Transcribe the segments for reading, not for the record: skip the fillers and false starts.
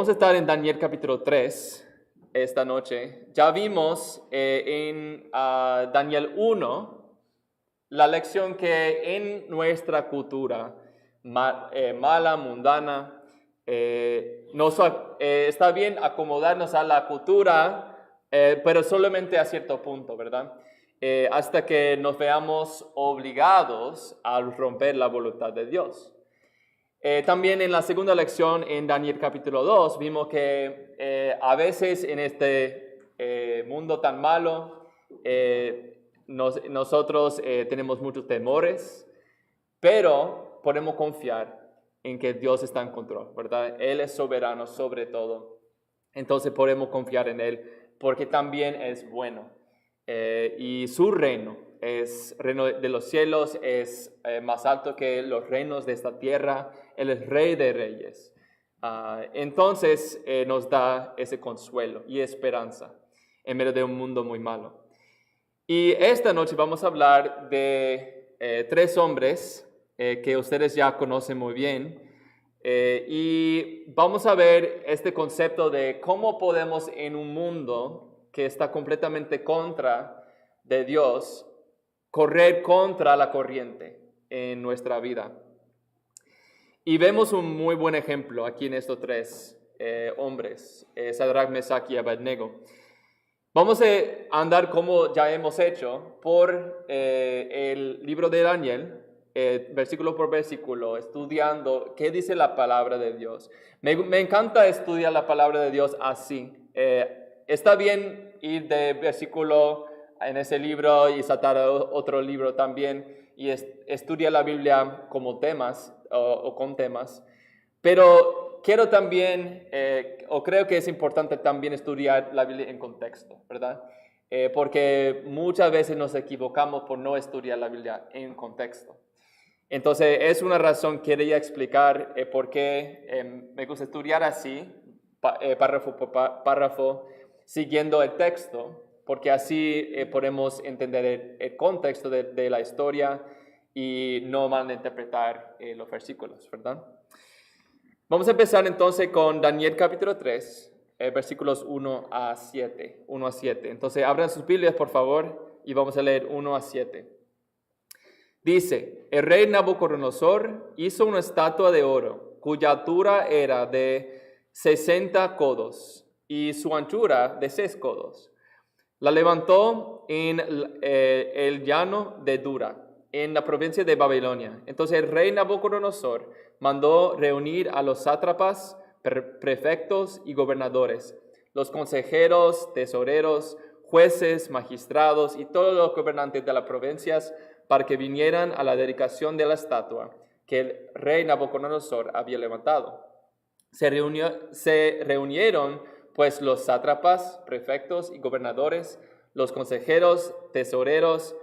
Vamos a estar en Daniel capítulo 3 esta noche. Ya vimos en Daniel 1 la lección que en nuestra cultura mala, mundana, está bien acomodarnos a la cultura, pero solamente a cierto punto, ¿verdad? Hasta que nos veamos obligados a romper la voluntad de Dios. También en la segunda lección, en Daniel capítulo 2, vimos que a veces en este mundo tan malo, nosotros tenemos muchos temores, pero podemos confiar en que Dios está en control, ¿verdad? Él es soberano sobre todo. Entonces podemos confiar en Él porque también es bueno. Y su reino de los cielos, es más alto que los reinos de esta tierra. Él es Rey de Reyes. Entonces nos da ese consuelo y esperanza en medio de un mundo muy malo. Y esta noche vamos a hablar de 3 hombres que ustedes ya conocen muy bien. Y vamos a ver este concepto de cómo podemos en un mundo que está completamente contra de Dios, correr contra la corriente en nuestra vida. Y vemos un muy buen ejemplo aquí en estos 3 hombres, Sadrach, Mesach y Abednego. Vamos a andar como ya hemos hecho por el libro de Daniel, versículo por versículo, estudiando qué dice la palabra de Dios. Me encanta estudiar la palabra de Dios así. Está bien ir de versículo en ese libro y saltar a otro libro también y estudiar la Biblia como temas o con temas, pero quiero también, o creo que es importante también estudiar la Biblia en contexto, ¿verdad? Porque muchas veces nos equivocamos por no estudiar la Biblia en contexto. Entonces es una razón que quería explicar por qué me gusta estudiar así, párrafo por párrafo, siguiendo el texto, porque así podemos entender el contexto de la historia y no malinterpretar los versículos, ¿verdad? Vamos a empezar entonces con Daniel capítulo 3, versículos 1 a 7. Entonces abran sus Biblias, por favor, y vamos a leer 1 a 7. Dice: el rey Nabucodonosor hizo una estatua de oro, cuya altura era de 60 codos y su anchura de 6 codos. La levantó en el llano de Dura, en la provincia de Babilonia. Entonces el rey Nabucodonosor mandó reunir a los sátrapas, prefectos y gobernadores, los consejeros, tesoreros, jueces, magistrados y todos los gobernantes de las provincias para que vinieran a la dedicación de la estatua que el rey Nabucodonosor había levantado. Se reunieron pues los sátrapas, prefectos y gobernadores, los consejeros, tesoreros,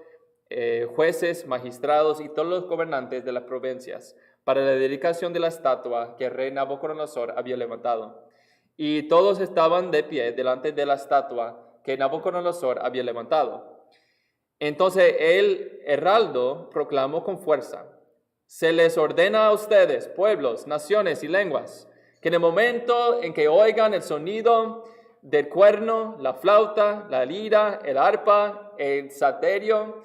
jueces, magistrados y todos los gobernantes de las provincias para la dedicación de la estatua que el rey Nabucodonosor había levantado. Y todos estaban de pie delante de la estatua que Nabucodonosor había levantado. Entonces el heraldo proclamó con fuerza: se les ordena a ustedes, pueblos, naciones y lenguas, que en el momento en que oigan el sonido del cuerno, la flauta, la lira, el arpa, el salterio,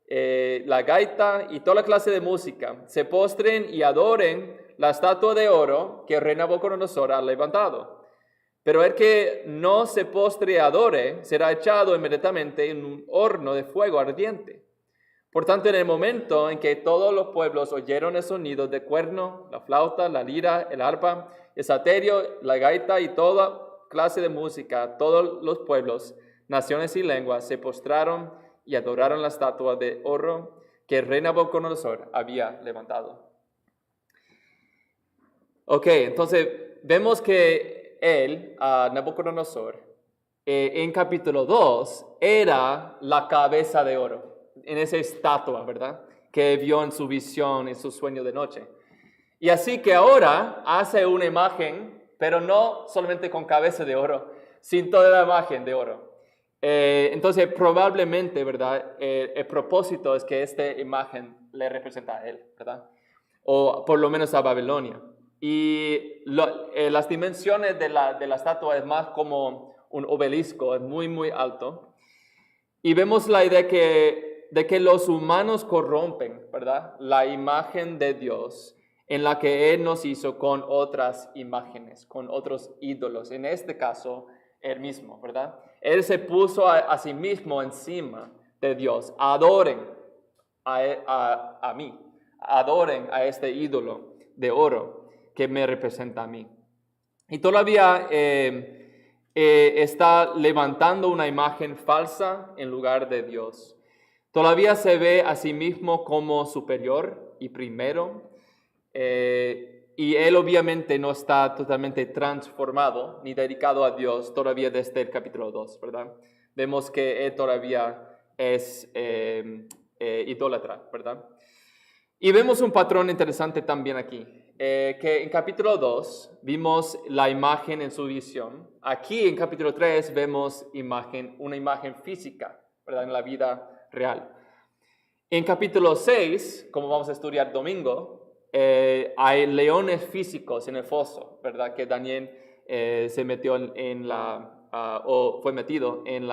la gaita y toda clase de música, se postren y adoren la estatua de oro que el rey Nabucodonosor ha levantado. Pero el que no se postre y adore será echado inmediatamente en un horno de fuego ardiente. Por tanto, en el momento en que todos los pueblos oyeron el sonido del cuerno, la flauta, la lira, el arpa, el salterio, la gaita y toda clase de música, todos los pueblos, naciones y lenguas se postraron y adoraron la estatua de oro que el rey Nabucodonosor había levantado. Ok, entonces vemos que Nabucodonosor, en capítulo 2, era la cabeza de oro en esa estatua, ¿verdad? Que vio en su visión, en su sueño de noche. Y así que ahora hace una imagen, pero no solamente con cabeza de oro, sino toda la imagen de oro. Entonces probablemente, ¿verdad? El propósito es que esta imagen le representa a él, ¿verdad? O por lo menos a Babilonia. Y las dimensiones de la estatua es más como un obelisco, es muy, muy alto. Y vemos la idea de que los humanos corrompen, ¿verdad? La imagen de Dios en la que Él nos hizo con otras imágenes, con otros ídolos. En este caso, Él mismo, ¿verdad? Él se puso a sí mismo encima de Dios. Adoren a mí, adoren a este ídolo de oro que me representa a mí. Y todavía está levantando una imagen falsa en lugar de Dios. Todavía se ve a sí mismo como superior y primero. Y él obviamente no está totalmente transformado ni dedicado a Dios todavía desde el capítulo 2, ¿verdad? Vemos que él todavía es idólatra, ¿verdad? Y vemos un patrón interesante también aquí, que en capítulo 2 vimos la imagen en su visión. Aquí en capítulo 3 vemos una imagen física, ¿verdad? En la vida real. En capítulo 6, como vamos a estudiar domingo, hay leones físicos en el foso, ¿verdad? Que Daniel se metió o fue metido en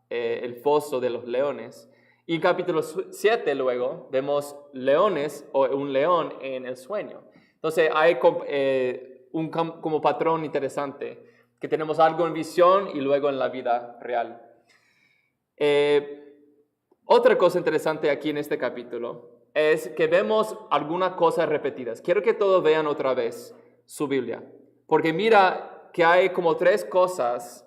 el foso de los leones. Y en capítulo 7 luego vemos leones o un león en el sueño. Entonces hay como patrón interesante, que tenemos algo en visión y luego en la vida real. Otra cosa interesante aquí en este capítulo es que vemos algunas cosas repetidas. Quiero que todos vean otra vez su Biblia, porque mira que hay como 3 cosas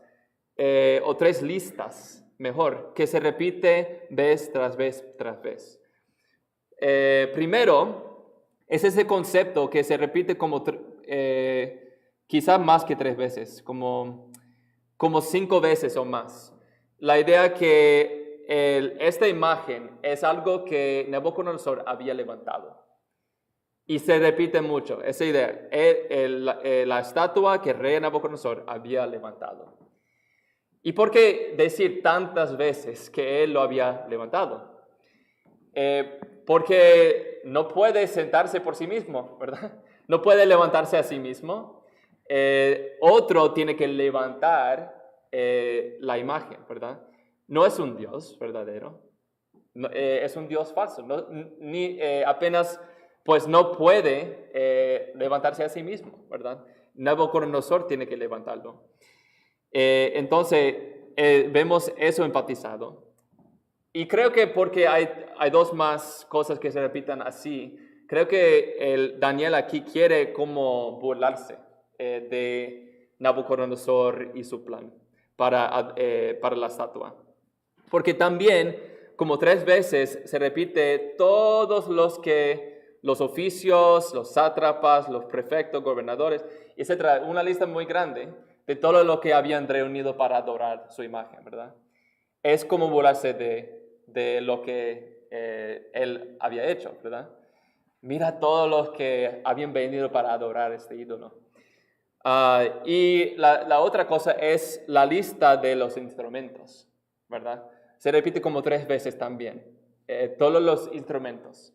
o 3 listas, mejor, que se repite vez tras vez tras vez. Primero, es ese concepto que se repite como quizás más que 3 veces, como 5 veces o más. La idea que esta imagen es algo que Nabucodonosor había levantado. Y se repite mucho esa idea, la estatua que el rey Nabucodonosor había levantado. ¿Y por qué decir tantas veces que él lo había levantado? Porque no puede sentarse por sí mismo, ¿verdad? No puede levantarse a sí mismo. Otro tiene que levantar la imagen, ¿verdad? No es un Dios verdadero, es un Dios falso. Apenas, pues no puede levantarse a sí mismo, ¿verdad? Nabucodonosor tiene que levantarlo. Entonces, vemos eso enfatizado. Y creo que porque hay 2 más cosas que se repitan así, creo que Daniel aquí quiere como burlarse de Nabucodonosor y su plan para la estatua. Porque también, como 3 veces, se repite todos los oficios, los sátrapas, los prefectos, gobernadores, etc. Una lista muy grande de todo lo que habían reunido para adorar su imagen, ¿verdad? Es como burlarse de lo que él había hecho, ¿verdad? Mira todos los que habían venido para adorar este ídolo. Y la otra cosa es la lista de los instrumentos, ¿verdad? Se repite como 3 veces también, todos los instrumentos.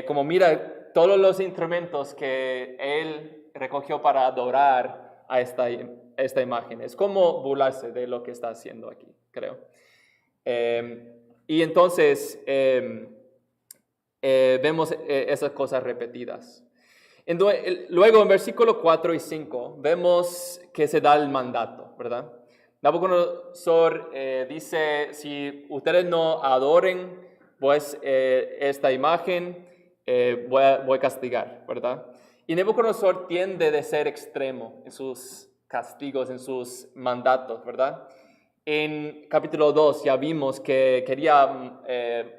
Como mira todos los instrumentos que él recogió para adorar a esta imagen. Es como burlarse de lo que está haciendo aquí, creo. Y entonces vemos esas cosas repetidas. Luego en versículo 4 y 5 vemos que se da el mandato, ¿verdad? Nabucodonosor dice, si ustedes no adoren pues esta imagen, voy a castigar, ¿verdad? Y Nabucodonosor tiende de ser extremo en sus castigos, en sus mandatos, ¿verdad? En capítulo 2 ya vimos que quería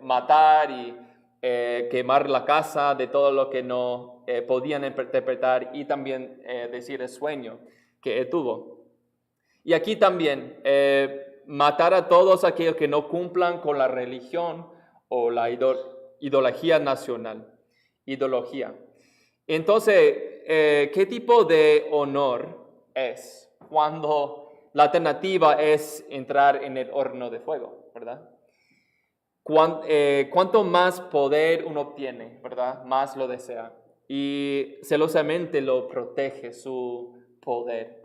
matar y quemar la casa de todo lo que no podían interpretar y también decir el sueño que él tuvo. Y aquí también matar a todos aquellos que no cumplan con la religión o la ideología nacional. Entonces, ¿qué tipo de honor es cuando la alternativa es entrar en el horno de fuego, ¿verdad? Cuanto más poder uno obtiene, ¿verdad? Más lo desea. y celosamente lo protege su poder.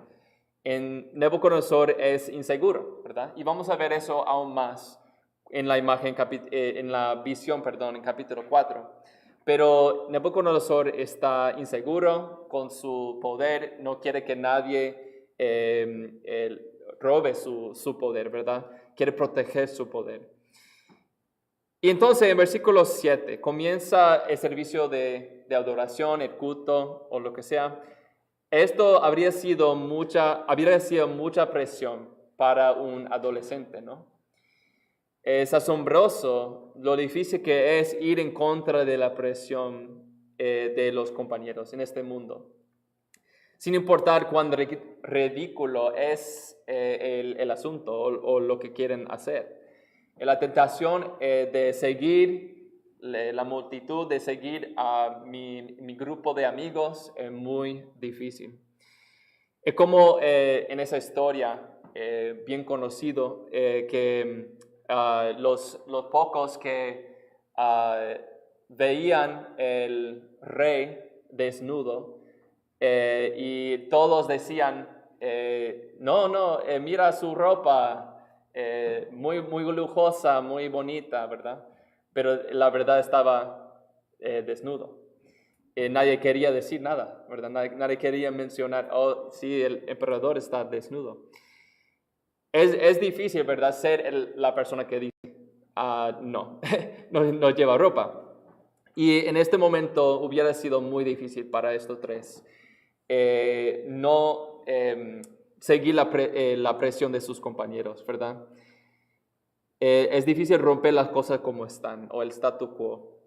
En Nabucodonosor es inseguro, ¿verdad? Y vamos a ver eso aún más en la imagen, en la visión, perdón, en capítulo 4. Pero Nabucodonosor está inseguro con su poder, no quiere que nadie robe su poder, ¿verdad? Quiere proteger su poder. Y entonces en versículo 7 comienza el servicio de adoración, el culto o lo que sea. Esto habría sido mucha presión para un adolescente, ¿no? Es asombroso lo difícil que es ir en contra de la presión de los compañeros en este mundo. Sin importar cuán ridículo es el asunto o lo que quieren hacer. La tentación de seguir la multitud, de seguir a mi grupo de amigos es muy difícil. Es como en esa historia bien conocido que los pocos que veían el rey desnudo y todos decían, mira su ropa, muy lujosa, muy bonita, ¿verdad? Pero la verdad estaba desnudo. Nadie quería decir nada, ¿verdad? Nadie quería mencionar, oh, sí, el emperador está desnudo. Es difícil, ¿verdad? Ser la persona que dice, no lleva ropa. Y en este momento hubiera sido muy difícil para estos tres seguir la presión de sus compañeros, ¿verdad? Es difícil romper las cosas como están o el statu quo.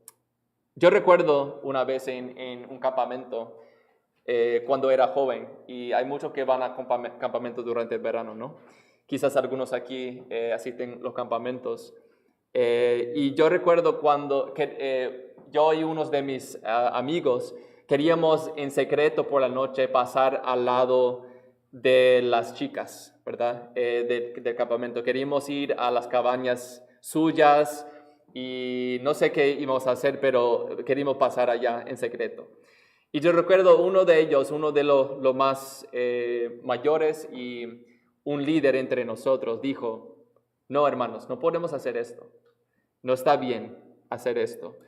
Yo recuerdo una vez en un campamento cuando era joven, y hay muchos que van a campamentos durante el verano, ¿no? Quizás algunos aquí asisten los campamentos. Y yo recuerdo cuando yo y unos de mis amigos queríamos en secreto por la noche pasar al lado de las chicas, ¿verdad? Del campamento. Queríamos ir a las cabañas suyas y no sé qué íbamos a hacer, pero queríamos pasar allá en secreto. Y yo recuerdo uno de ellos, uno de los más mayores y un líder entre nosotros, dijo, no, hermanos, no podemos hacer esto. No está bien hacer esto.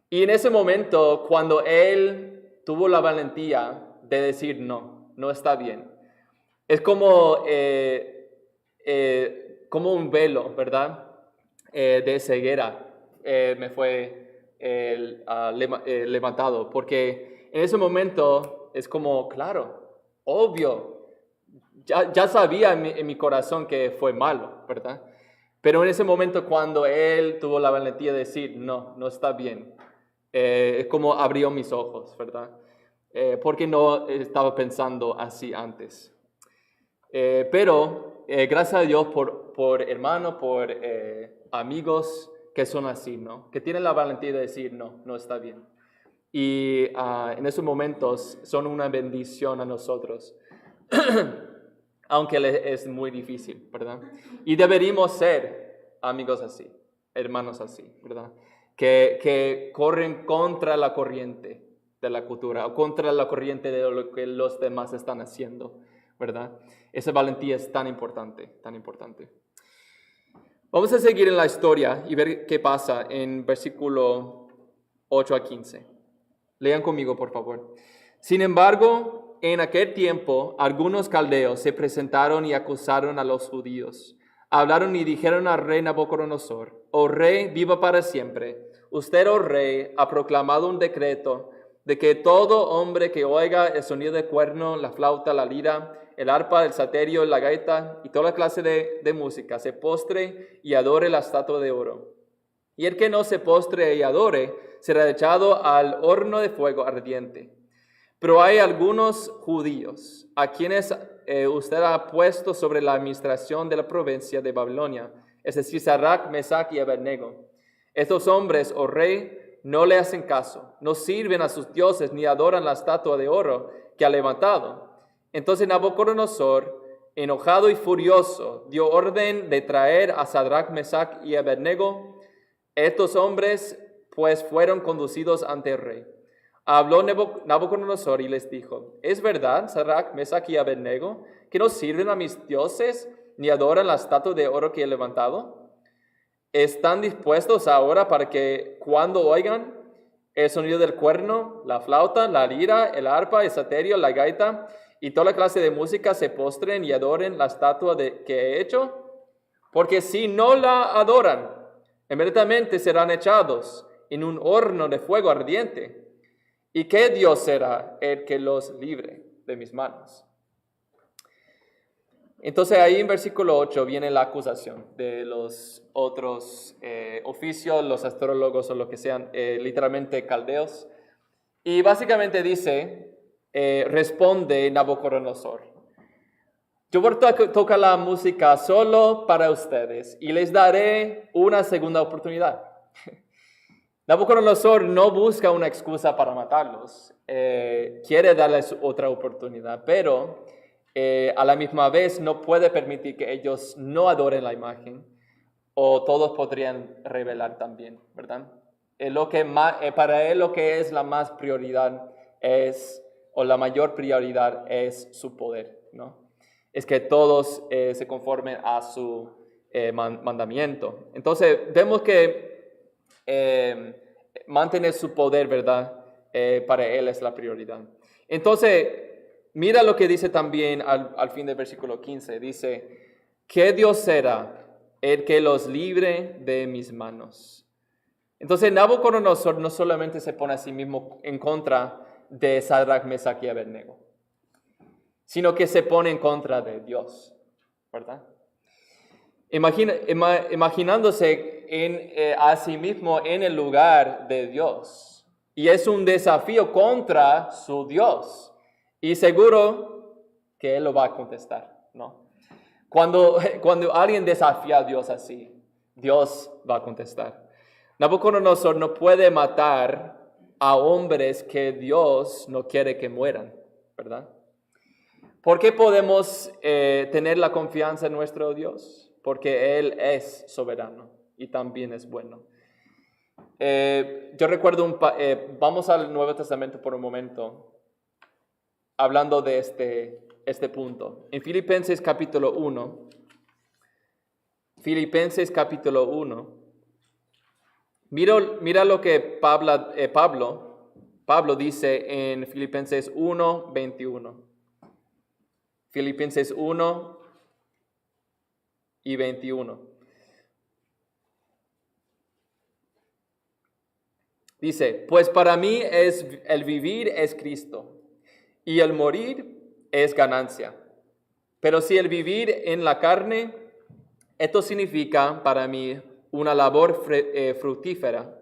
Y en ese momento, cuando él tuvo la valentía de decir no está bien, es como un velo, ¿verdad? De ceguera me fue levantado, porque en ese momento es como, claro, obvio, ya sabía en mi corazón que fue malo, ¿verdad? Pero en ese momento cuando él tuvo la valentía de decir, no está bien, es como abrió mis ojos, ¿verdad? Porque no estaba pensando así antes. Pero gracias a Dios por hermanos, por amigos que son así, ¿no? Que tienen la valentía de decir, no está bien. Y en esos momentos son una bendición a nosotros. Aunque es muy difícil, ¿verdad? Y deberíamos ser amigos así, hermanos así, ¿verdad? Que corren contra la corriente de la cultura o contra la corriente de lo que los demás están haciendo, ¿verdad? Esa valentía es tan importante, tan importante. Vamos a seguir en la historia y ver qué pasa en versículo 8 a 15. Lean conmigo, por favor. Sin embargo, en aquel tiempo, algunos caldeos se presentaron y acusaron a los judíos. Hablaron y dijeron al rey Nabucodonosor, oh rey, viva para siempre. Usted, oh rey, ha proclamado un decreto de que todo hombre que oiga el sonido de cuerno, la flauta, la lira, el arpa, el salterio, la gaita y toda clase de música se postre y adore la estatua de oro. Y el que no se postre y adore será echado al horno de fuego ardiente. Pero hay algunos judíos a quienes usted ha puesto sobre la administración de la provincia de Babilonia, es decir, Sadrach, Mesach y Abednego. Estos hombres, oh rey, no le hacen caso, no sirven a sus dioses ni adoran la estatua de oro que ha levantado. Entonces Nabucodonosor, enojado y furioso, dio orden de traer a Sadrach, Mesach y Abednego. Estos hombres pues fueron conducidos ante el rey. Habló Nabucodonosor y les dijo, ¿es verdad, Sadrach, Mesach y Abednego, que no sirven a mis dioses ni adoran la estatua de oro que he levantado? ¿Están dispuestos ahora para que cuando oigan el sonido del cuerno, la flauta, la lira, el arpa, el salterio, la gaita y toda clase de música se postren y adoren la estatua que he hecho? Porque si no la adoran, inmediatamente serán echados en un horno de fuego ardiente. ¿Y qué Dios será el que los libre de mis manos? Entonces ahí en versículo 8 viene la acusación de los otros oficios, los astrólogos o lo que sean, literalmente caldeos. Y básicamente dice, responde Nabucodonosor, yo voy a tocar la música solo para ustedes y les daré una segunda oportunidad. Nabucodonosor no busca una excusa para matarlos, quiere darles otra oportunidad, pero a la misma vez no puede permitir que ellos no adoren la imagen o todos podrían rebelar también, ¿verdad? Para él lo que es la más prioridad o la mayor prioridad es su poder, ¿no? Es que todos se conformen a su mandamiento. Entonces vemos que mantener su poder, ¿verdad? Para él es la prioridad. Entonces, mira lo que dice también al fin del versículo 15. Dice, ¿qué Dios será el que los libre de mis manos? Entonces, Nabucodonosor no solamente se pone a sí mismo en contra de Sadrach, Mesach y Abednego, sino que se pone en contra de Dios, ¿verdad? Imaginándose a sí mismo en el lugar de Dios. Y es un desafío contra su Dios. Y seguro que Él lo va a contestar, ¿no? Cuando alguien desafía a Dios así, Dios va a contestar. Nabucodonosor no puede matar a hombres que Dios no quiere que mueran, ¿verdad? ¿Por qué podemos tener la confianza en nuestro Dios? Porque Él es soberano y también es bueno. Yo recuerdo, vamos al Nuevo Testamento por un momento, hablando de este punto. En Filipenses capítulo 1, mira lo que Pablo dice en Filipenses 1, 21. Filipenses 1 y 21. Dice, pues para mí el vivir es Cristo y el morir es ganancia. Pero si el vivir en la carne, esto significa para mí una labor fructífera.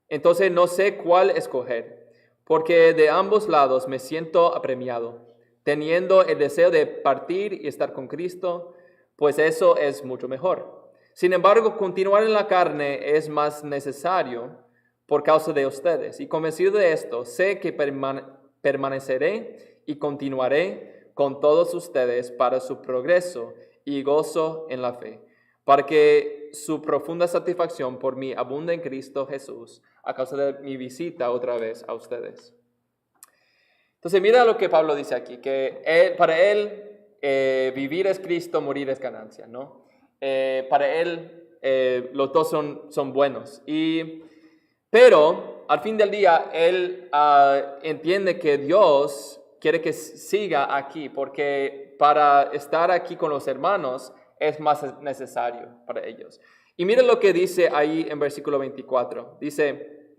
Entonces no sé cuál escoger, porque de ambos lados me siento apremiado, teniendo el deseo de partir y estar con Cristo, pues eso es mucho mejor. Sin embargo, continuar en la carne es más necesario por causa de ustedes. Y convencido de esto, sé que permaneceré y continuaré con todos ustedes para su progreso y gozo en la fe, para que su profunda satisfacción por mí abunde en Cristo Jesús a causa de mi visita otra vez a ustedes. Entonces mira lo que Pablo dice aquí, que para él vivir es Cristo, morir es ganancia, ¿no? Para él los dos son buenos. Pero al fin del día él entiende que Dios quiere que siga aquí, porque para estar aquí con los hermanos es más necesario para ellos. Y mira lo que dice ahí en versículo 24. Dice,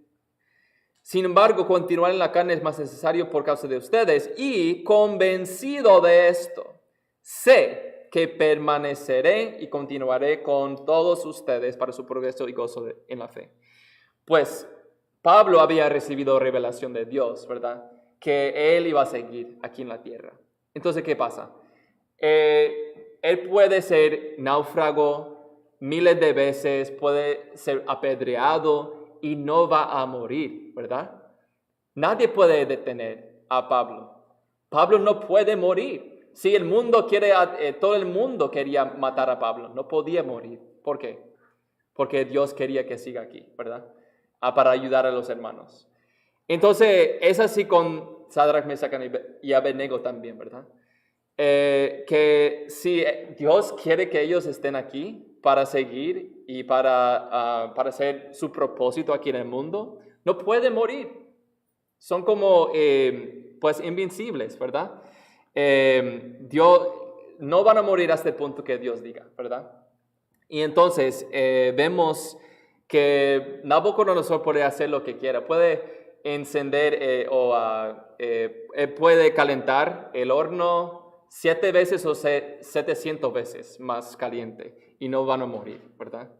sin embargo, continuar en la carne es más necesario por causa de ustedes, y convencido de esto, sé que permaneceré y continuaré con todos ustedes para su progreso y gozo en la fe. Pues Pablo había recibido revelación de Dios, ¿verdad? Que él iba a seguir aquí en la tierra. Entonces, ¿qué pasa? Él puede ser náufrago miles de veces, puede ser apedreado y no va a morir, ¿verdad? Nadie puede detener a Pablo. Pablo no puede morir. Si el mundo todo el mundo quería matar a Pablo, no podía morir. ¿Por qué? Porque Dios quería que siga aquí, ¿verdad? Para ayudar a los hermanos. Entonces, es así con Sadrach, Mesach y Abednego también, ¿verdad? Que si Dios quiere que ellos estén aquí para seguir y para hacer su propósito aquí en el mundo, no pueden morir. Son como, pues, invencibles, ¿verdad? Dios, no van a morir hasta el punto que Dios diga, ¿verdad? Y entonces vemos que Nabucodonosor puede hacer lo que quiera, puede encender puede calentar el horno 7 veces o 700 veces más caliente y no van a morir, ¿verdad?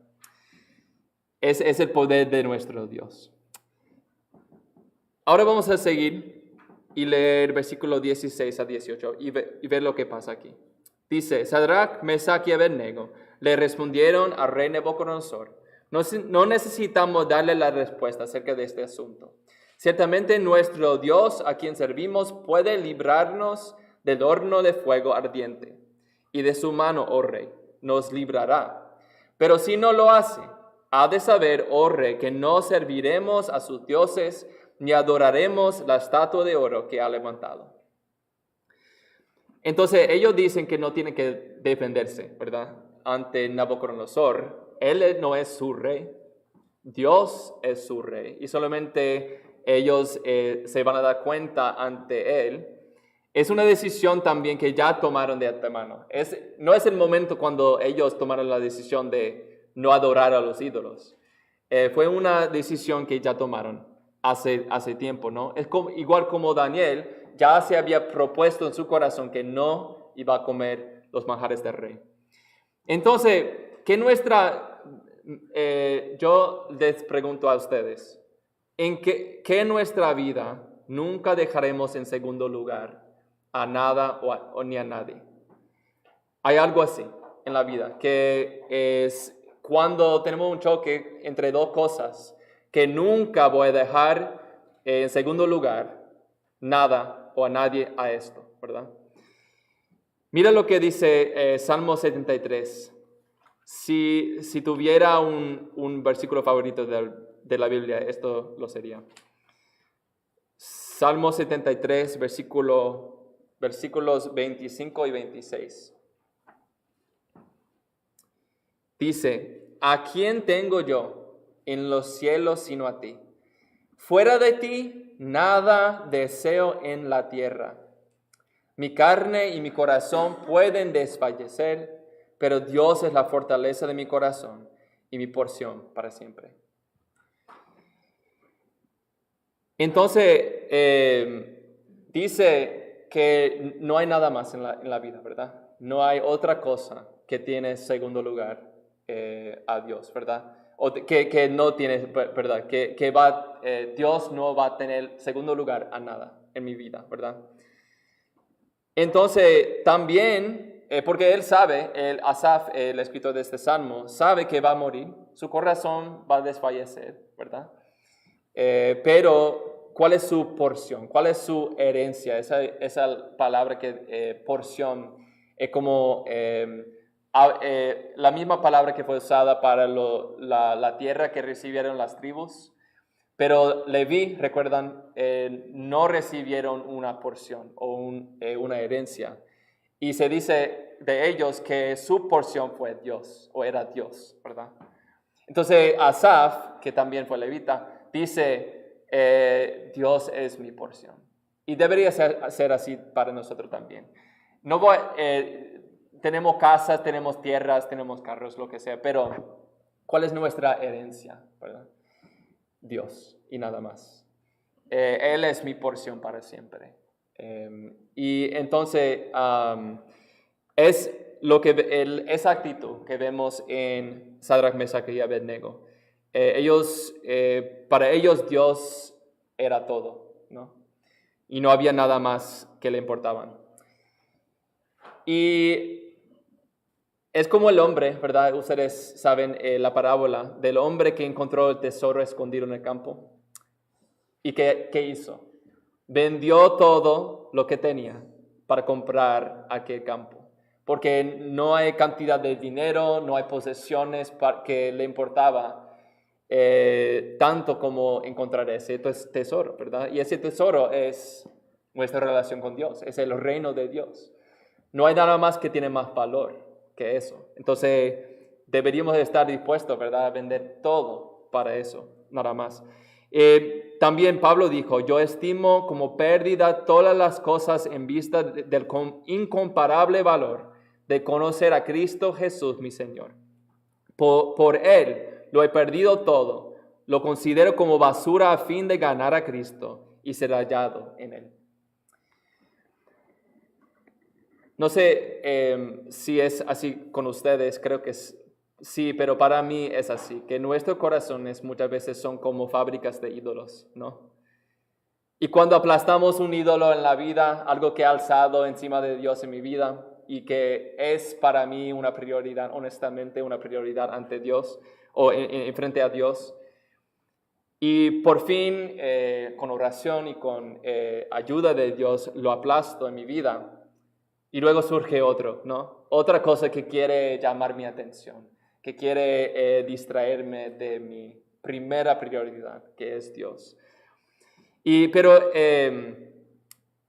Es el poder de nuestro Dios. Ahora vamos a seguir y leer versículos 16 a 18 y ver lo que pasa aquí. Dice, Sadrach, Mesach y Abednego le respondieron al rey Nabucodonosor: no necesitamos darle la respuesta acerca de este asunto. Ciertamente nuestro Dios, a quien servimos, puede librarnos del horno de fuego ardiente, y de su mano, oh rey, nos librará. Pero si no lo hace, ha de saber, oh rey, que no serviremos a sus dioses, ni adoraremos la estatua de oro que ha levantado. Entonces ellos dicen que no tienen que defenderse, ¿verdad? Ante Nabucodonosor. Él no es su rey, Dios es su rey, y solamente ellos se van a dar cuenta ante él. Es una decisión también que ya tomaron de antemano. No es el momento cuando ellos tomaron la decisión de no adorar a los ídolos. Fue una decisión que ya tomaron hace tiempo, ¿no? Es igual como Daniel ya se había propuesto en su corazón que no iba a comer los manjares del rey. Entonces, yo les pregunto a ustedes, ¿en qué nuestra vida nunca dejaremos en segundo lugar a nada o ni a nadie? Hay algo así en la vida, que es cuando tenemos un choque entre dos cosas, que nunca voy a dejar en segundo lugar nada o a nadie a esto, ¿verdad? Mira lo que dice Salmo 73. Si tuviera un versículo favorito de la Biblia, esto lo sería. Salmo 73, versículos 25 y 26. Dice, ¿a quién tengo yo en los cielos sino a ti? Fuera de ti, nada deseo en la tierra. Mi carne y mi corazón pueden desfallecer, pero Dios es la fortaleza de mi corazón y mi porción para siempre. Entonces, dice que no hay nada más en la vida, ¿verdad? No hay otra cosa que tiene segundo lugar a Dios, ¿verdad? O que no tiene, ¿verdad? Dios no va a tener segundo lugar a nada en mi vida, ¿verdad? Entonces, también, porque él sabe, Asaf, el escritor de este salmo, sabe que va a morir, su corazón va a desfallecer, ¿verdad? Pero, ¿cuál es su porción? ¿Cuál es su herencia? Esa palabra que porción es como la misma palabra que fue usada para la tierra que recibieron las tribus. Pero Leví, recuerdan, no recibieron una porción o una herencia. Y se dice de ellos que su porción fue Dios o era Dios, ¿verdad? Entonces Asaf, que también fue levita, dice, Dios es mi porción. Y debería ser así para nosotros también. Tenemos casas, tenemos tierras, tenemos carros, lo que sea, pero ¿cuál es nuestra herencia, verdad? Dios y nada más. Él es mi porción para siempre. Y entonces es esa actitud que vemos en Sadrach, Mesach y Abednego. Para ellos Dios era todo, ¿no? Y no había nada más que le importaban. Y es como el hombre, ¿verdad? Ustedes saben la parábola del hombre que encontró el tesoro escondido en el campo. ¿Y qué hizo? Vendió todo lo que tenía para comprar aquel campo. Porque no hay cantidad de dinero, no hay posesiones que le importaba. tanto como encontrar ese tesoro, ¿verdad? Y ese tesoro es nuestra relación con Dios, es el reino de Dios. No hay nada más que tiene más valor que eso. Entonces, deberíamos estar dispuestos, ¿verdad?, a vender todo para eso, nada más. También Pablo dijo, yo estimo como pérdida todas las cosas en vista del incomparable valor de conocer a Cristo Jesús, mi Señor. Por Él lo he perdido todo, lo considero como basura a fin de ganar a Cristo y ser hallado en Él. No sé si es así con ustedes, creo que sí, pero para mí es así, que nuestros corazones muchas veces son como fábricas de ídolos, ¿no? Y cuando aplastamos un ídolo en la vida, algo que he alzado encima de Dios en mi vida y que es para mí una prioridad, honestamente una prioridad ante Dios o en frente a Dios, y por fin con oración y con ayuda de Dios lo aplasto en mi vida. Y luego surge otro, ¿no? Otra cosa que quiere llamar mi atención, que quiere distraerme de mi primera prioridad, que es Dios. Pero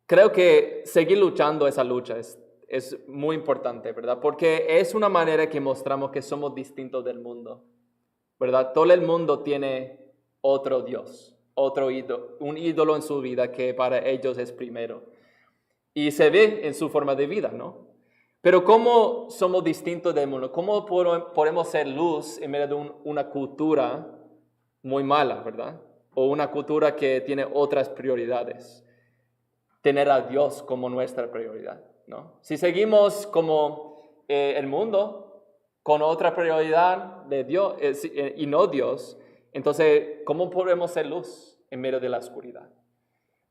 creo que seguir luchando esa lucha es muy importante, ¿verdad? Porque es una manera que mostramos que somos distintos del mundo, ¿verdad? Todo el mundo tiene otro Dios, otro ídolo, un ídolo en su vida que para ellos es primero. Y se ve en su forma de vida, ¿no? Pero ¿cómo somos distintos del mundo? ¿Cómo podemos ser luz en medio de una cultura muy mala, ¿verdad? O una cultura que tiene otras prioridades. Tener a Dios como nuestra prioridad, ¿no? Si seguimos como el mundo con otra prioridad de Dios y no Dios, entonces, ¿cómo podemos ser luz en medio de la oscuridad?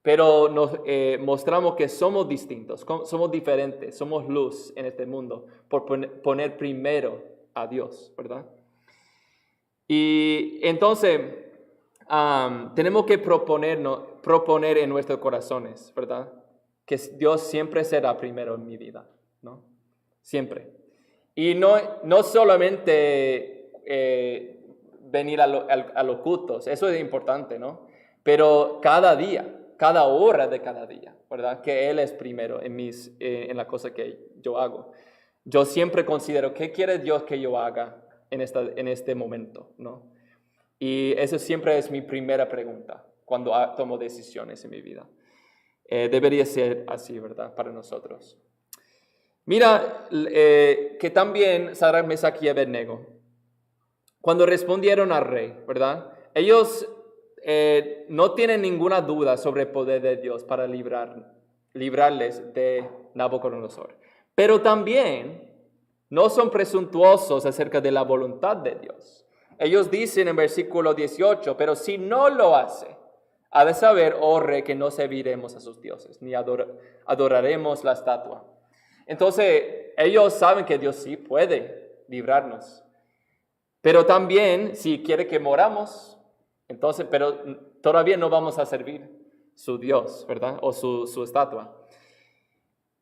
Pero nos mostramos que somos distintos, somos diferentes, somos luz en este mundo por poner primero a Dios, ¿verdad? Y entonces tenemos que proponer en nuestros corazones, ¿verdad? Que Dios siempre será primero en mi vida, ¿no? Siempre. Y no solamente venir a los cultos, eso es importante, ¿no? Pero cada día, cada hora de cada día, ¿verdad? Que Él es primero en la cosa que yo hago. Yo siempre considero, ¿qué quiere Dios que yo haga en este momento, ¿no? Y eso siempre es mi primera pregunta cuando tomo decisiones en mi vida. Debería ser así, ¿verdad? Para nosotros. Mira, que también Sadrach, Mesach y Abednego, cuando respondieron al rey, ¿verdad? Ellos no tienen ninguna duda sobre el poder de Dios para librarles de Nabucodonosor. Pero también no son presuntuosos acerca de la voluntad de Dios. Ellos dicen en versículo 18, pero si no lo hace, ha de saber, oh rey, que no serviremos a sus dioses, ni adoraremos la estatua. Entonces, ellos saben que Dios sí puede librarnos. Pero también, si quiere que moramos, entonces, pero todavía no vamos a servir su Dios, ¿verdad? O su estatua.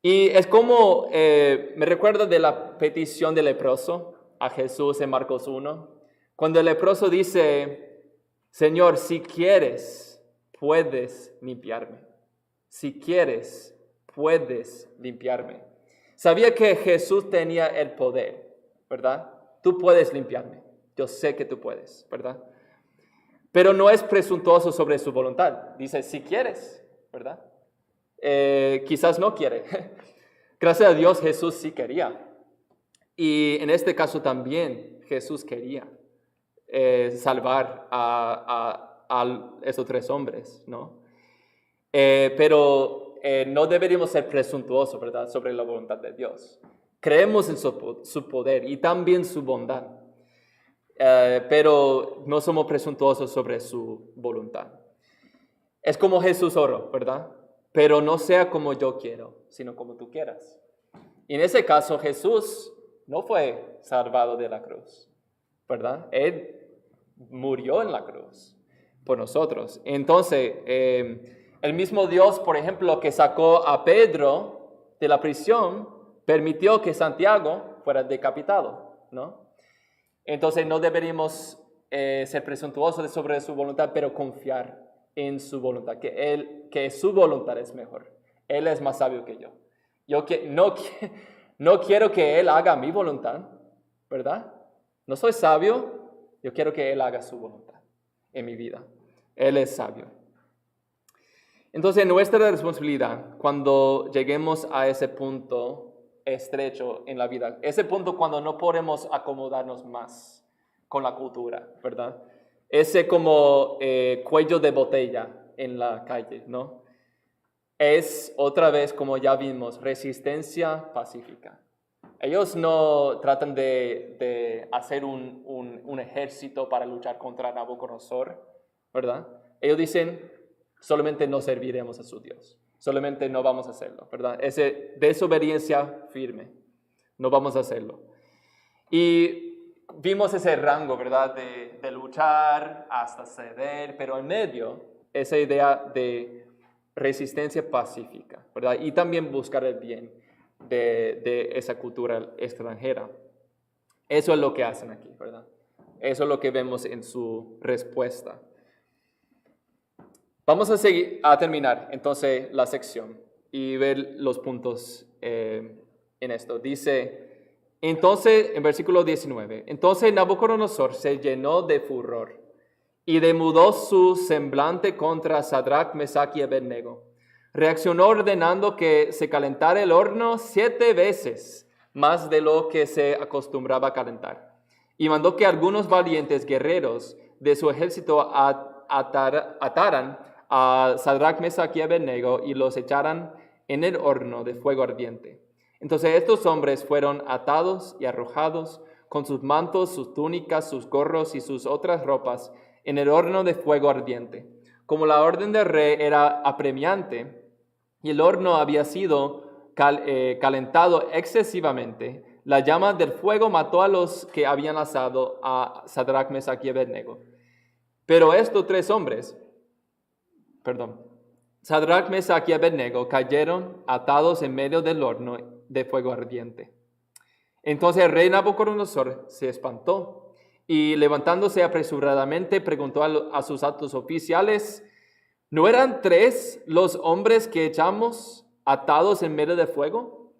Y es como, me recuerda de la petición del leproso a Jesús en Marcos 1, cuando el leproso dice, Señor, si quieres, puedes limpiarme. Si quieres, puedes limpiarme. Sabía que Jesús tenía el poder, ¿verdad? Tú puedes limpiarme. Yo sé que tú puedes, ¿verdad? Pero no es presuntuoso sobre su voluntad. Dice, si quieres, ¿verdad? Quizás no quiere. Gracias a Dios Jesús sí quería. Y en este caso también Jesús quería salvar a esos tres hombres, ¿no? Pero no deberíamos ser presuntuosos, ¿verdad? Sobre la voluntad de Dios. Creemos en su poder y también su bondad. Pero no somos presuntuosos sobre su voluntad. Es como Jesús oró, ¿verdad? Pero no sea como yo quiero, sino como tú quieras. Y en ese caso Jesús no fue salvado de la cruz, ¿verdad? Él murió en la cruz por nosotros. Entonces, el mismo Dios, por ejemplo, que sacó a Pedro de la prisión, permitió que Santiago fuera decapitado, ¿no? Entonces no deberíamos ser presuntuoso sobre su voluntad, pero confiar en su voluntad, que su voluntad es mejor. Él es más sabio que yo. No quiero que Él haga mi voluntad, ¿verdad? No soy sabio, yo quiero que Él haga su voluntad en mi vida. Él es sabio. Entonces, nuestra responsabilidad, cuando lleguemos a ese punto estrecho en la vida, ese punto cuando no podemos acomodarnos más con la cultura, ¿verdad? Ese como cuello de botella en la calle, ¿no? Es otra vez, como ya vimos, resistencia pacífica. Ellos no tratan de hacer un ejército para luchar contra Nabucodonosor, ¿verdad? Ellos dicen, solamente no serviremos a su Dios, solamente no vamos a hacerlo, ¿verdad? Ese desobediencia firme, no vamos a hacerlo. Y vimos ese rango, ¿verdad? De luchar hasta ceder, pero en medio, esa idea de resistencia pacífica, ¿verdad? Y también buscar el bien de esa cultura extranjera. Eso es lo que hacen aquí, ¿verdad? Eso es lo que vemos en su respuesta. Vamos a terminar entonces la sección y ver los puntos en esto. Dice, entonces, en versículo 19, entonces Nabucodonosor se llenó de furor y demudó su semblante contra Sadrach, Mesach y Abednego. Reaccionó ordenando que se calentara el horno 7 veces más de lo que se acostumbraba a calentar. Y mandó que algunos valientes guerreros de su ejército ataran a Sadrach, Mesach y Abednego y los echaran en el horno de fuego ardiente. Entonces estos hombres fueron atados y arrojados con sus mantos, sus túnicas, sus gorros y sus otras ropas en el horno de fuego ardiente. Como la orden del rey era apremiante y el horno había sido calentado excesivamente, la llama del fuego mató a los que habían asado a Sadrach, Mesach y Abednego. Pero estos 3 hombres, Sadrach, Mesach y Abednego cayeron atados en medio del horno de fuego ardiente. Entonces el rey Nabucodonosor se espantó y levantándose apresuradamente preguntó a sus altos oficiales, ¿no eran 3 los hombres que echamos atados en medio del fuego?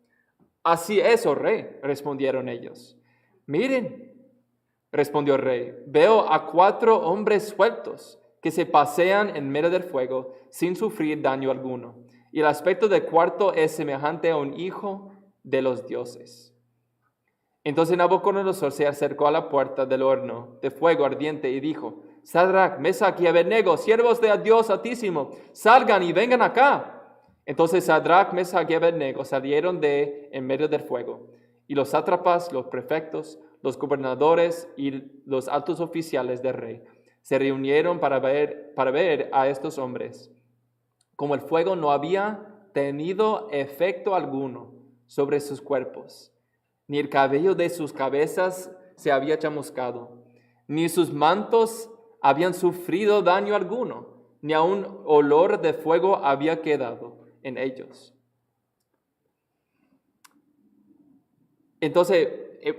Así es, oh rey, respondieron ellos. Miren, respondió el rey, veo a 4 hombres sueltos que se pasean en medio del fuego sin sufrir daño alguno. Y el aspecto del cuarto es semejante a un hijo de los dioses. Entonces Nabucodonosor se acercó a la puerta del horno de fuego ardiente y dijo, Sadrach, Mesach y Abednego, siervos de Dios Altísimo, salgan y vengan acá. Entonces Sadrach, Mesach y Abednego salieron de en medio del fuego, y los sátrapas, los prefectos, los gobernadores y los altos oficiales del rey se reunieron para ver a estos hombres. Como el fuego no había tenido efecto alguno sobre sus cuerpos, ni el cabello de sus cabezas se había chamuscado, ni sus mantos habían sufrido daño alguno, ni aun olor de fuego había quedado en ellos. Entonces,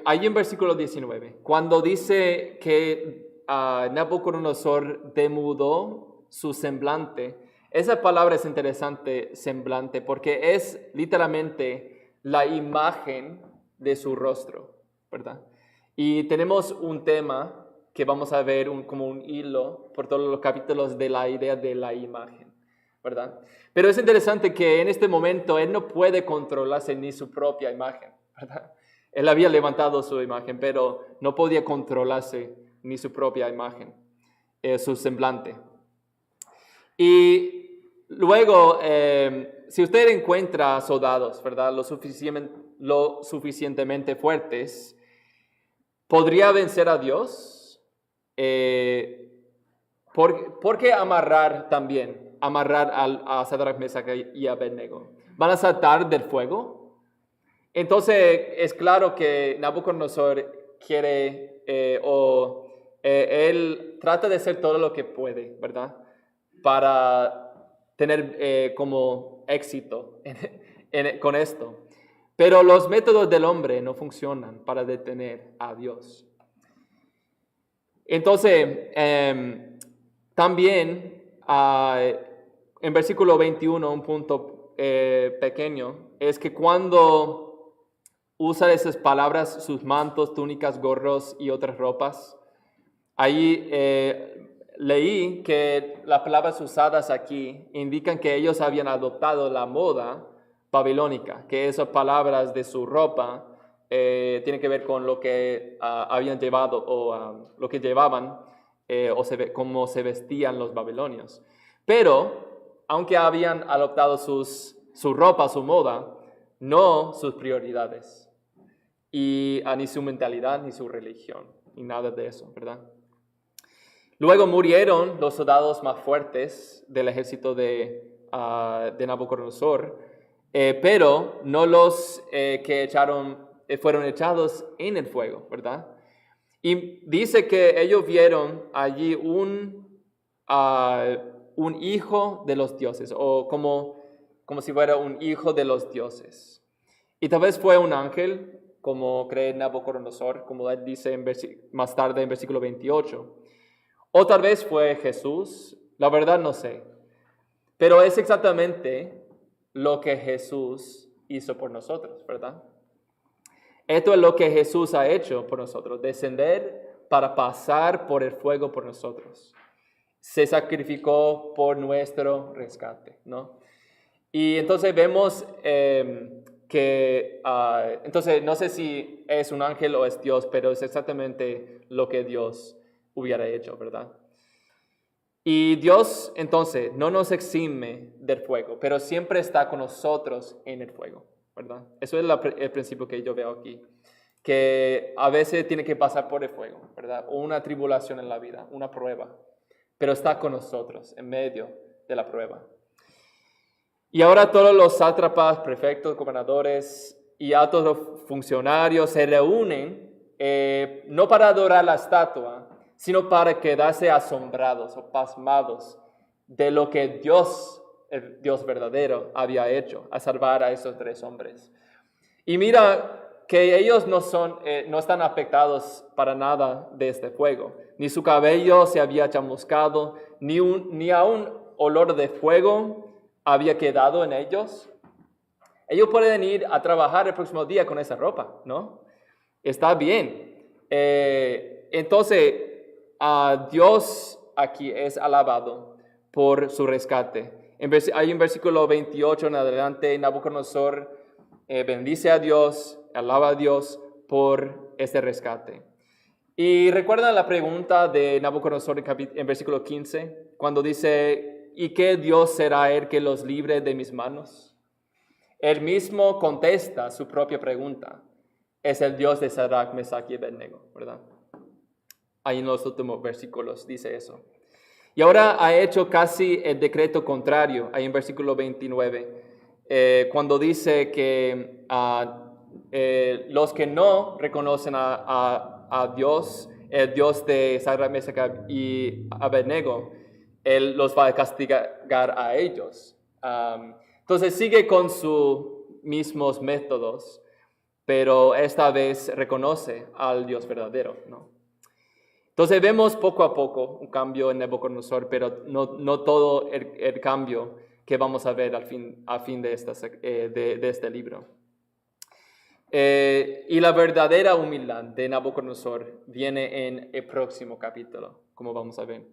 ahí en versículo 19, cuando dice que Nabucodonosor demudó su semblante, esa palabra es interesante, semblante, porque es literalmente la imagen de su rostro, ¿verdad? Y tenemos un tema que vamos a ver como un hilo por todos los capítulos de la idea de la imagen, ¿verdad? Pero es interesante que en este momento él no puede controlarse ni su propia imagen, ¿verdad? Él había levantado su imagen, pero no podía controlarse ni su propia imagen, su semblante. Y luego, si usted encuentra soldados, ¿verdad? Lo suficientemente fuertes, ¿podría vencer a Dios? ¿Por qué amarrar a Sadrach, Mesach y Abednego? ¿Van a saltar del fuego? Entonces es claro que Nabucodonosor quiere, él trata de hacer todo lo que puede, ¿verdad? Para tener como éxito con esto. Pero los métodos del hombre no funcionan para detener a Dios. Entonces, también en versículo 21, un punto pequeño, es que cuando usa esas palabras, sus mantos, túnicas, gorros y otras ropas, ahí leí que las palabras usadas aquí indican que ellos habían adoptado la moda babilónica, que esas palabras de su ropa tienen que ver con lo que habían llevado o lo que llevaban cómo se vestían los babilonios. Pero, aunque habían adoptado su ropa, su moda, no sus prioridades, y ni su mentalidad, ni su religión, ni nada de eso, ¿verdad? Luego murieron los soldados más fuertes del ejército de Nabucodonosor, pero no los que fueron echados en el fuego, ¿verdad? Y dice que ellos vieron allí un hijo de los dioses, o como si fuera un hijo de los dioses. Y tal vez fue un ángel, como cree Nabucodonosor, como él dice más tarde en versículo 28. O tal vez fue Jesús, la verdad no sé. Pero es exactamente lo que Jesús hizo por nosotros, ¿verdad? Esto es lo que Jesús ha hecho por nosotros, descender para pasar por el fuego por nosotros. Se sacrificó por nuestro rescate, ¿no? Y entonces vemos entonces no sé si es un ángel o es Dios, pero es exactamente lo que Dios hubiera hecho, ¿verdad? Y Dios entonces no nos exime del fuego, pero siempre está con nosotros en el fuego, ¿verdad? Eso es el principio que yo veo aquí, que a veces tiene que pasar por el fuego, ¿verdad? O una tribulación en la vida, una prueba, pero está con nosotros en medio de la prueba. Y ahora todos los sátrapas, prefectos, gobernadores y altos funcionarios se reúnen no para adorar la estatua, sino para quedarse asombrados o pasmados de lo que Dios, el Dios verdadero, había hecho a salvar a esos 3 hombres. Y mira que ellos no están afectados para nada de este fuego. Ni su cabello se había chamuscado, ni a un olor de fuego había quedado en ellos. Ellos pueden ir a trabajar el próximo día con esa ropa, ¿no? Está bien. Entonces, Dios aquí es alabado por su rescate. Hay un versículo 28 en adelante, Nabucodonosor bendice a Dios, alaba a Dios por este rescate. Y recuerdan la pregunta de Nabucodonosor en versículo 15, cuando dice, ¿y qué Dios será el que los libre de mis manos? Él mismo contesta su propia pregunta. Es el Dios de Sadrach, Mesach y Abednego, ¿verdad? Ahí en los últimos versículos dice eso. Y ahora ha hecho casi el decreto contrario, ahí en versículo 29, cuando dice que los que no reconocen a Dios, el Dios de Sadrach, Mesach y Abednego, Él los va a castigar a ellos. Entonces sigue con sus mismos métodos, pero esta vez reconoce al Dios verdadero, ¿no? Entonces vemos poco a poco un cambio en Nabucodonosor, pero no todo el cambio que vamos a ver al fin de este libro. Y la verdadera humildad de Nabucodonosor viene en el próximo capítulo, como vamos a ver.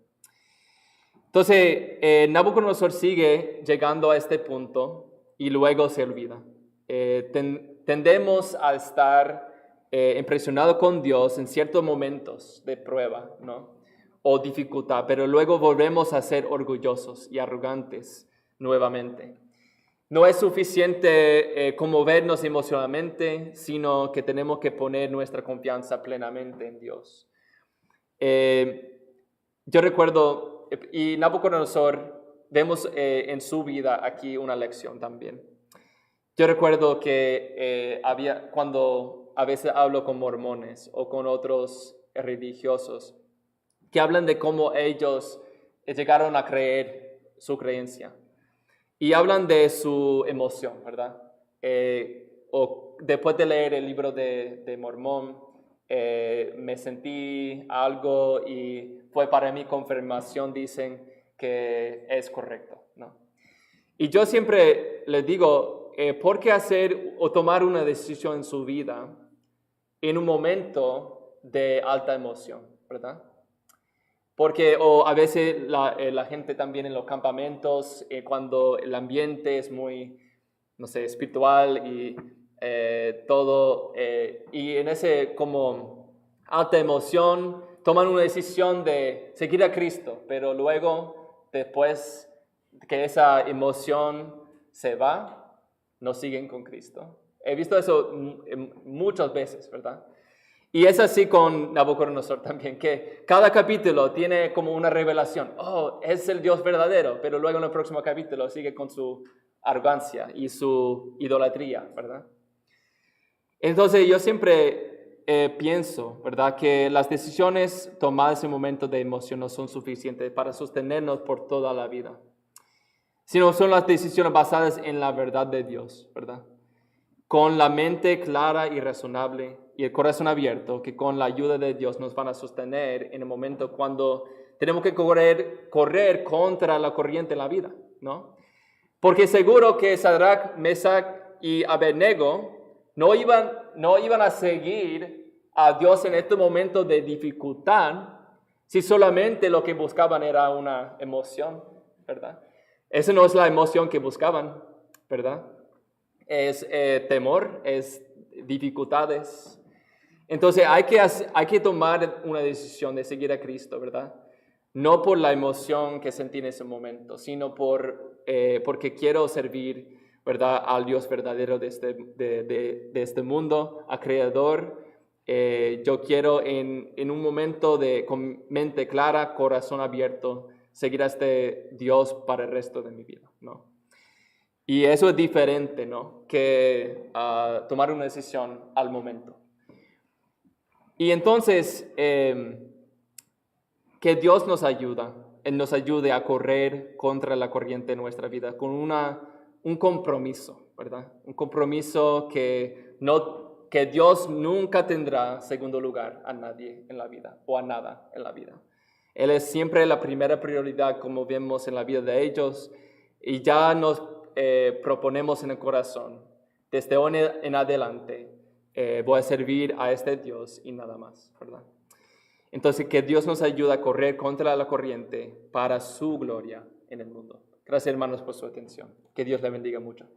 Entonces, Nabucodonosor sigue llegando a este punto y luego se olvida. Tendemos a estar impresionados con Dios en ciertos momentos de prueba, ¿no? O dificultad, pero luego volvemos a ser orgullosos y arrogantes nuevamente. No es suficiente conmovernos emocionalmente, sino que tenemos que poner nuestra confianza plenamente en Dios. Yo recuerdo, y Nabucodonosor, vemos en su vida aquí una lección también. Yo recuerdo que cuando a veces hablo con mormones o con otros religiosos que hablan de cómo ellos llegaron a creer su creencia y hablan de su emoción, ¿verdad? O después de leer el libro de Mormón, me sentí algo y fue para mí confirmación, dicen que es correcto, ¿no? Y yo siempre les digo, ¿por qué hacer o tomar una decisión en su vida en un momento de alta emoción, verdad? Porque o a veces la gente también en los campamentos, cuando el ambiente es muy, no sé, espiritual y todo, y en ese como alta emoción, toman una decisión de seguir a Cristo, pero luego, después que esa emoción se va, no siguen con Cristo. He visto eso muchas veces, ¿verdad? Y es así con Nabucodonosor también, que cada capítulo tiene como una revelación. Oh, es el Dios verdadero, pero luego en el próximo capítulo sigue con su arrogancia y su idolatría, ¿verdad? Entonces yo siempre pienso, ¿verdad?, que las decisiones tomadas en momentos de emoción no son suficientes para sostenernos por toda la vida, sino son las decisiones basadas en la verdad de Dios, ¿verdad? Con la mente clara y razonable y el corazón abierto, que con la ayuda de Dios nos van a sostener en el momento cuando tenemos que correr contra la corriente en la vida, ¿no? Porque seguro que Sadrach, Mesach y Abednego no iban a seguir a Dios en este momento de dificultad si solamente lo que buscaban era una emoción, ¿verdad? Esa no es la emoción que buscaban, ¿verdad? Es temor, es dificultades. Entonces hay que tomar una decisión de seguir a Cristo, ¿verdad? No por la emoción que sentí en ese momento, sino porque quiero servir, ¿verdad?, al Dios verdadero de este mundo, al Creador. Yo quiero en un momento con mente clara, corazón abierto, seguir a este Dios para el resto de mi vida, ¿no? Y eso es diferente, ¿no?, que tomar una decisión al momento. Y entonces, que Dios nos ayude a correr contra la corriente de nuestra vida con un compromiso, ¿verdad? Un compromiso que Dios nunca tendrá segundo lugar a nadie en la vida o a nada en la vida. Él es siempre la primera prioridad, como vemos en la vida de ellos, y ya nos proponemos en el corazón, desde hoy en adelante, voy a servir a este Dios y nada más, ¿verdad? Entonces, que Dios nos ayude a correr contra la corriente para su gloria en el mundo. Gracias, hermanos, por su atención. Que Dios le bendiga mucho.